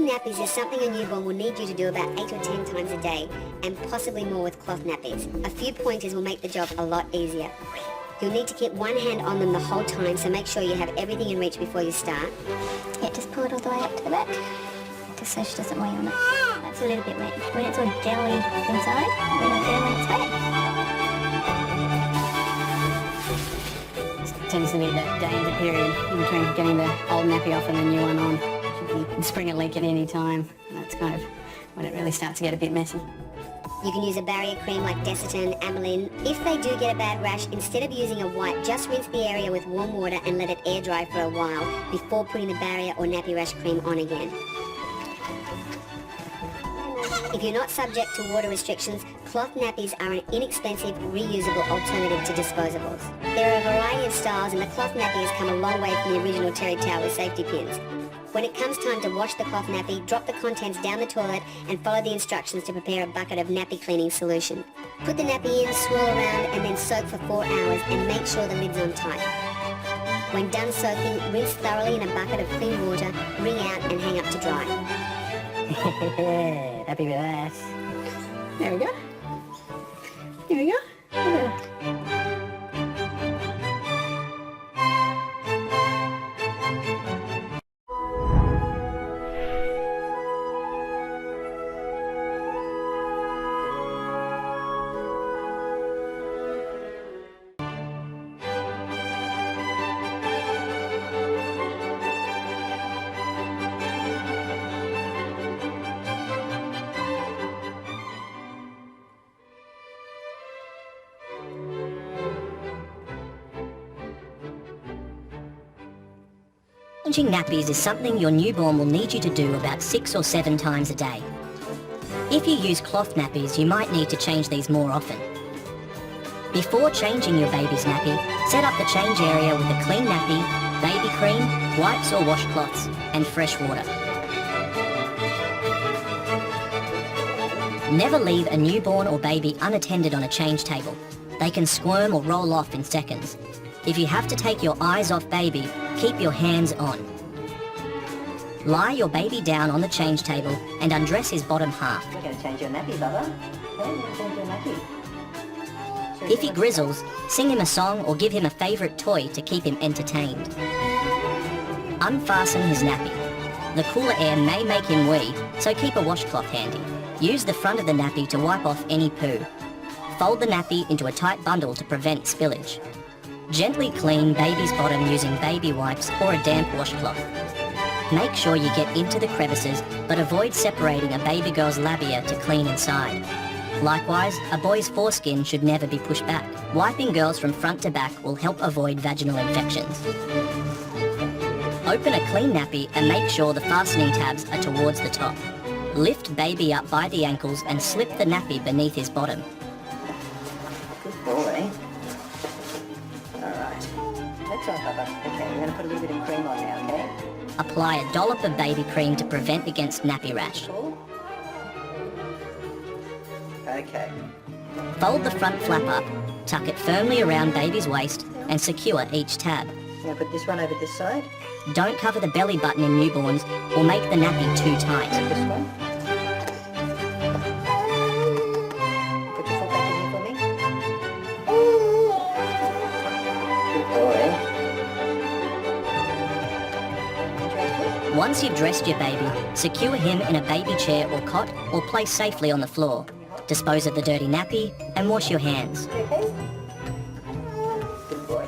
nappies is something a newborn will need you to do about 8 or 10 times a day, and possibly more with cloth nappies. A few pointers will make the job a lot easier. You'll need to keep one hand on them the whole time, so make sure you have everything in reach before you start. Yeah, just pull it all the way up to the back, just so she doesn't weigh on it. That's a little bit wet. When it's all jelly inside, then it'll get when it's wet. Tends to be that danger period in between getting the old nappy off and the new one on. You can spring a leak at any time. That's kind of when it really starts to get a bit messy. You can use a barrier cream like Desitin, Amylin. If they do get a bad rash, instead of using a wipe, just rinse the area with warm water and let it air dry for a while before putting the barrier or nappy rash cream on again. If you're not subject to water restrictions, cloth nappies are an inexpensive, reusable alternative to disposables. There are a variety of styles, and the cloth nappy has come a long way from the original terry towel with safety pins. When it comes time to wash the cloth nappy, drop the contents down the toilet and follow the instructions to prepare a bucket of nappy cleaning solution. Put the nappy in, swirl around, and then soak for 4 hours, and make sure the lid's on tight. When done soaking, rinse thoroughly in a bucket of clean water, wring out and hang up to dry. Happy with that. There we go. There we go. Changing nappies is something your newborn will need you to do about 6 or 7 times a day. If you use cloth nappies, you might need to change these more often. Before changing your baby's nappy, set up the change area with a clean nappy, baby cream, wipes or washcloths, and fresh water. Never leave a newborn or baby unattended on a change table. They can squirm or roll off in seconds. If you have to take your eyes off baby, keep your hands on. Lie your baby down on the change table and undress his bottom half. We're going to change your nappy, Bubba. Okay, we're going to change your nappy. If he grizzles, sing him a song or give him a favourite toy to keep him entertained. Unfasten his nappy. The cooler air may make him wee, so keep a washcloth handy. Use the front of the nappy to wipe off any poo. Fold the nappy into a tight bundle to prevent spillage. Gently clean baby's bottom using baby wipes or a damp washcloth. Make sure you get into the crevices, but avoid separating a baby girl's labia to clean inside. Likewise, a boy's foreskin should never be pushed back. Wiping girls from front to back will help avoid vaginal infections. Open a clean nappy and make sure the fastening tabs are towards the top. Lift baby up by the ankles and slip the nappy beneath his bottom. Good boy. Alright. That's all, Papa. Okay, we're going to put a little bit of cream on now, okay? Apply a dollop of baby cream to prevent against nappy rash. Cool. Okay. Fold the front flap up, tuck it firmly around baby's waist and secure each tab. I'm going to put this one over this side. Don't cover the belly button in newborns or make the nappy too tight. This one. Put your foot back in here for me. Good boy. Once you've dressed your baby, secure him in a baby chair or cot or place safely on the floor. Dispose of the dirty nappy and wash your hands. Okay. Good boy.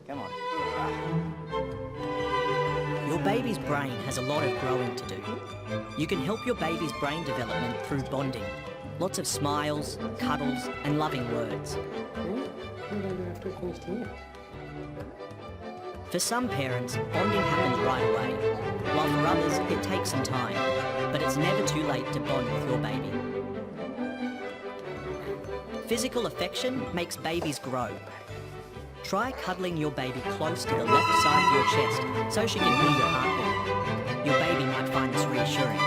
Come on. Your baby's brain has a lot of growing to do. You can help your baby's brain development through bonding. Lots of smiles, cuddles, and loving words. For some parents, bonding happens right away, while for others, it takes some time, but it's never too late to bond with your baby. Physical affection makes babies grow. Try cuddling your baby close to the left side of your chest so she can hear your heartbeat. Your baby might find this reassuring.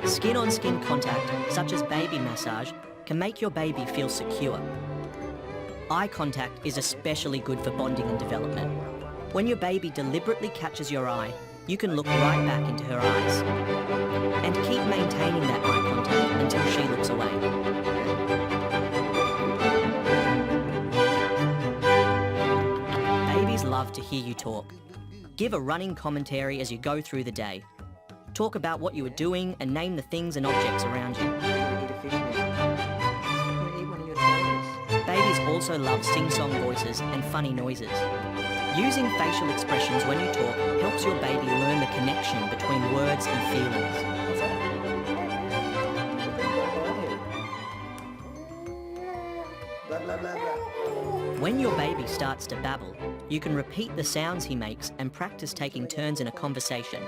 Skin-on-skin contact, such as baby massage, can make your baby feel secure. Eye contact is especially good for bonding and development. When your baby deliberately catches your eye, you can look right back into her eyes. And keep maintaining that eye contact until she looks away. Babies love to hear you talk. Give a running commentary as you go through the day. Talk about what you are doing and name the things and objects around you. Babies also love sing-song voices and funny noises. Using facial expressions when you talk helps your baby learn the connection between words and feelings. When your baby starts to babble, you can repeat the sounds he makes and practice taking turns in a conversation.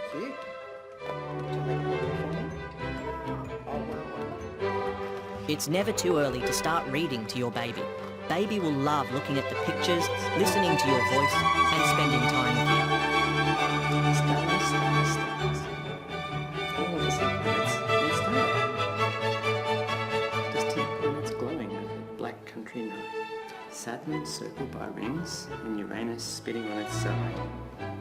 It's never too early to start reading to your baby. Baby will love looking at the pictures, listening to your voice, and spending time with you. Just 10 planets glowing over the black country night. Saturn circled by rings, and Uranus spinning on its side.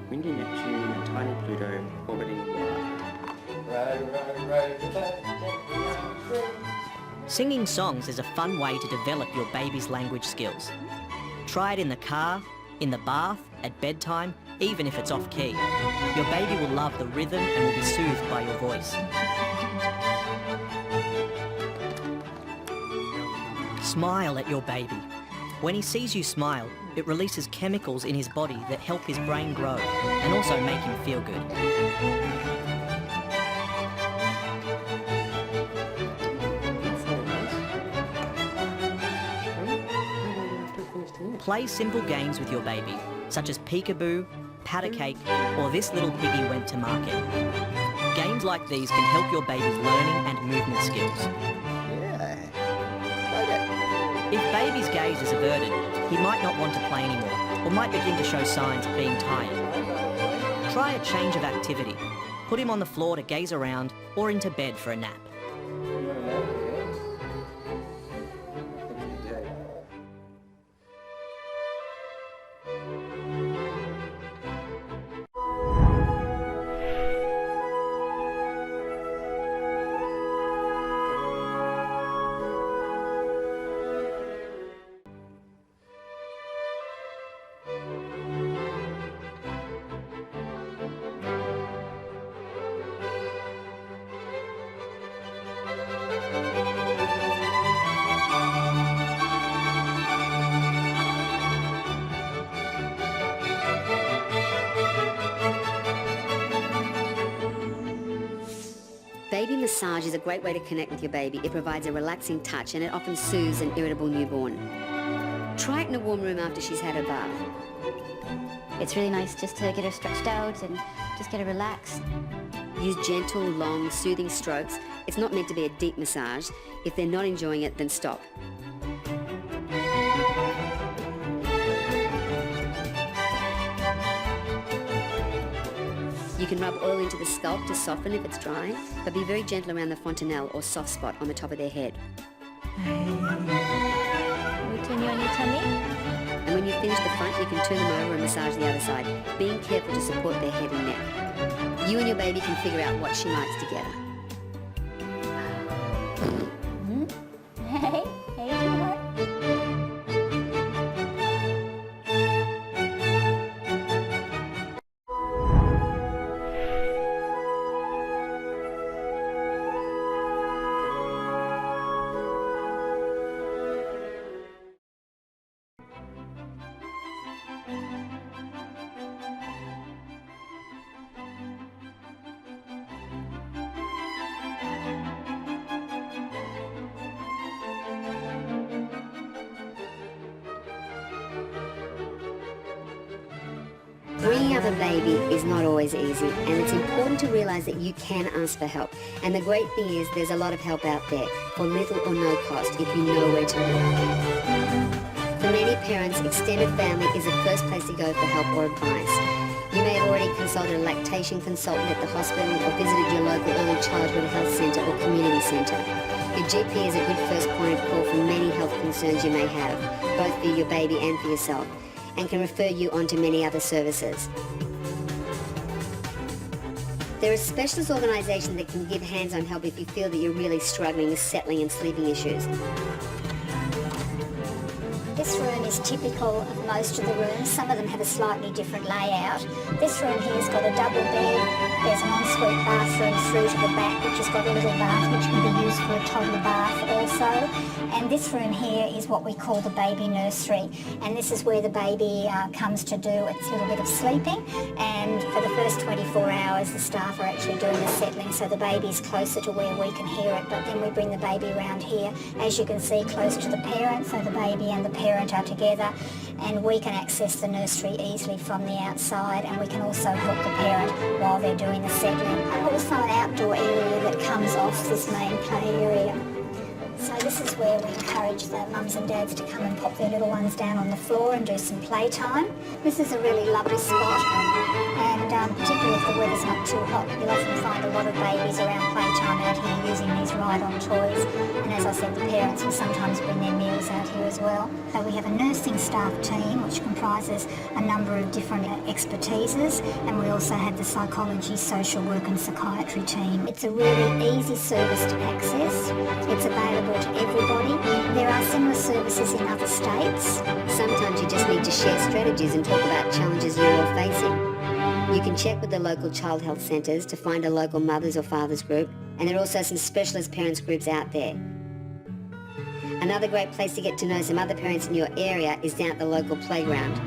Windy Neptune and tiny Pluto orbiting wide. Singing songs is a fun way to develop your baby's language skills. Try it in the car, in the bath, at bedtime, even if it's off-key. Your baby will love the rhythm and will be soothed by your voice. Smile at your baby. When he sees you smile, it releases chemicals in his body that help his brain grow and also make him feel good. Play simple games with your baby, such as peekaboo, pat a cake, or this little piggy went to market. Games like these can help your baby's learning and movement skills. If baby's gaze is averted, he might not want to play anymore, or might begin to show signs of being tired. Try a change of activity. Put him on the floor to gaze around, or into bed for a nap. Baby massage is a great way to connect with your baby. It provides a relaxing touch and it often soothes an irritable newborn. Try it in a warm room after she's had her bath. It's really nice just to get her stretched out and just get her relaxed. Use gentle, long, soothing strokes. It's not meant to be a deep massage. If they're not enjoying it, then stop. You can rub oil into the scalp to soften if it's dry, but be very gentle around the fontanelle or soft spot on the top of their head. We turn you on your tummy. And when you finish the front, you can turn them over and massage the other side, being careful to support their head and neck. You and your baby can figure out what she likes together. Hey, sweetheart. Bringing up a baby is not always easy, and it's important to realise that you can ask for help. And the great thing is there's a lot of help out there for little or no cost if you know where to look. For many parents, extended family is the first place to go for help or advice. You may have already consulted a lactation consultant at the hospital or visited your local early childhood health centre or community centre. Your GP is a good first point of call for many health concerns you may have, both for your baby and for yourself, and can refer you on to many other services. There are specialist organisations that can give hands-on help if you feel that you're really struggling with settling and sleeping issues. This room is typical of most of the rooms. Some of them have a slightly different layout. This room here has got a double bed. There's an ensuite bathroom through to the back, which has got a little bath which can be used for a toddler bath also. And this room here is what we call the baby nursery. And this is where the baby comes to do its little bit of sleeping. And for the first 24 hours, the staff are actually doing the settling, so the baby's closer to where we can hear it. But then we bring the baby around here, as you can see, close to the parent, so the baby and the parent are together, and we can access the nursery easily from the outside, and we can also help the parent while they're doing the settling. Also an outdoor area that comes off this main play area. So this is where we encourage the mums and dads to come and pop their little ones down on the floor and do some playtime. This is a really lovely spot, and particularly if the weather's not too hot, you'll often find a lot of babies around playtime out here using these ride-on toys. And as I said, the parents will sometimes bring their meals out here as well. So we have a nursing staff team which comprises a number of different expertises, and we also have the psychology, social work and psychiatry team. It's a really easy service to access. It's available to everybody. There are similar services in other states. Sometimes you just need to share strategies and talk about challenges you're all facing. You can check with the local child health centres to find a local mothers or fathers group, and there are also some specialist parents groups out there. Another great place to get to know some other parents in your area is down at the local playground.